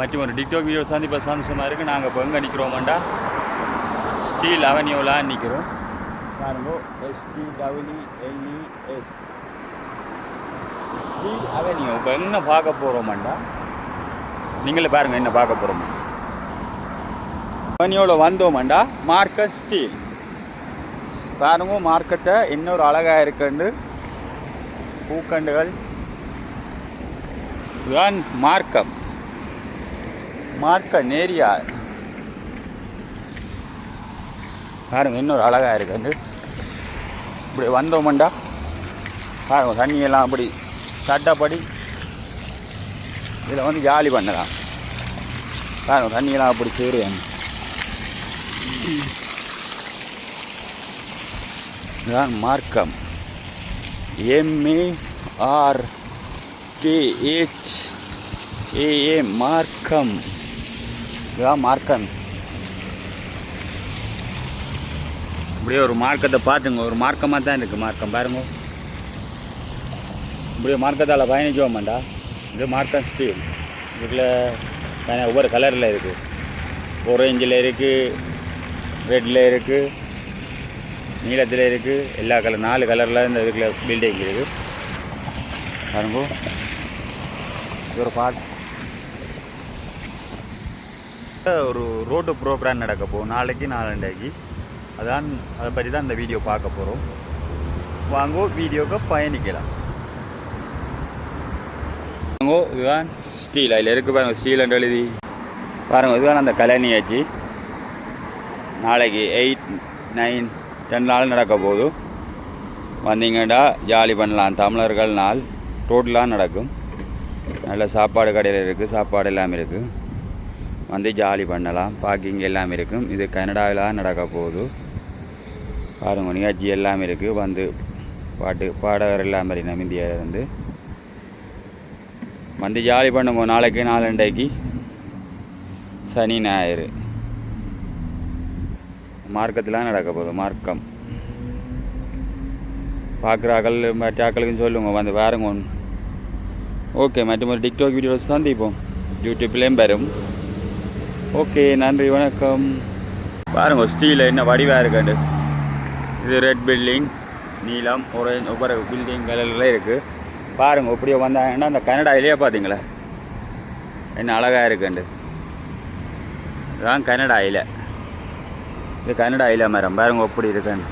மற்றும் ஒரு TikTok video இப்போ சந்தோஷமாக இருக்குது. நாங்கள் இப்போ எங்கே நிற்கிறோமாண்டா ஸ்டீல் அவென்யூவில் நிற்கிறோம். பாருங்க STWLES ஸ்டீல் அவென்யூ. இப்போ என்ன பார்க்க போகிறோமாண்டா நீங்களே பாருங்கள் என்ன பார்க்க போகிறோம். அவென்யூவில் வந்தோமாண்டா மார்க்கெட் ஸ்டீல். பாருங்க மார்க்கெட்டை இன்னொரு அழகாக இருக்குண்டு பூக்கண்டுகள் தான் மார்க்கம் ஏரியா. பாருங்க இன்னொரு அழகாக இருக்குண்டு இப்படி வந்தோம்டா பாருங்க தண்ணியெல்லாம் அப்படி சட்டப்படி இதில் வந்து ஜாலி பண்ணலாம். பாருங்க தண்ணியெல்லாம் அப்படி சேருவாங்க. இதுதான் மார்க்கம் MARKHAA மார்க்கம். இதுதான் மார்க்கம். இப்படியே ஒரு மார்க்கத்தை பார்த்துங்க. ஒரு மார்க்கமாக தான் இருக்குது மார்க்கம். பாருங்க இப்படியே மார்க்கத்தால் பயணிச்சோமாண்டா. இது மார்க்கம் ஸ்டீல். இதில் ஒவ்வொரு கலரில் இருக்குது. ஆரஞ்சில் இருக்குது, ரெட்டில் இருக்குது, நீளத்தில் இருக்குது, எல்லா கலர் 4 கலரில் இந்த இதுக்குள்ள பில்டிங் இருக்குது. பாருங்க ஒரு ஒரு ரோடு ப்ரோக்ராம் நடக்க போகும் நாளைக்கு நாளண்டைக்கு. அதான் அதை பற்றி தான் இந்த வீடியோ பார்க்க போகிறோம். வாங்கோ வீடியோக்கு பயணிக்கலாம். வாங்கோ இதுதான் ஸ்டீல். அதில் இருக்குது பாருங்கள் ஸ்டீல் என்று எழுதி பாருங்கள். இதுதான் அந்த கல்யாணியாச்சு. நாளைக்கு 8, 9, 10 நாள் நடக்க போகுது. வந்தீங்கடா ஜாலி பண்ணலாம். தமிழர்கள் நாள் ரோட்லாம் நடக்கும். நல்ல சாப்பாடு கடையில் இருக்குது, சாப்பாடு எல்லாமே இருக்குது. வந்து ஜாலி பண்ணலாம். பார்க்கிங் எல்லாமே இருக்கும். இது கனடாவில் நடக்க போகுது. பாருங்க நிகழ்ச்சி எல்லாமே இருக்குது. வந்து பாடகர் எல்லாமே நம்ம இந்தியாவிலேருந்து வந்து ஜாலி பண்ணுங்க. நாளைக்கு நாளண்டைக்கு சனி ஞாயிறு மார்க்கத்தில் நடக்க போகுது. மார்க்கம் பார்க்குறாக்கள் மற்றாக்களுக்குன்னு சொல்லுங்க வந்து பாருங்க. ஓகே மற்றொரு டிக்டாக் வீடியோஸ் சந்திப்போம். யூடியூப்லேயும் வரும். ஓகே நன்றி வணக்கம். பாருங்க ஸ்டீல் என்ன வடிவாக இருக்காண்டு. இது ரெட் பில்டிங், நீலம், ஆரஞ்சு ஒவ்வொரு பில்டிங் கலரில் இருக்குது. பாருங்கள் இப்படியே வந்தாங்கன்னா அந்த கனடாயிலே பார்த்தீங்களா என்ன அழகாக இருக்குண்டு. இதுதான் கனடாயில். இது கனடாயில் மரம் பாருங்க எப்படி இருக்குன்னு.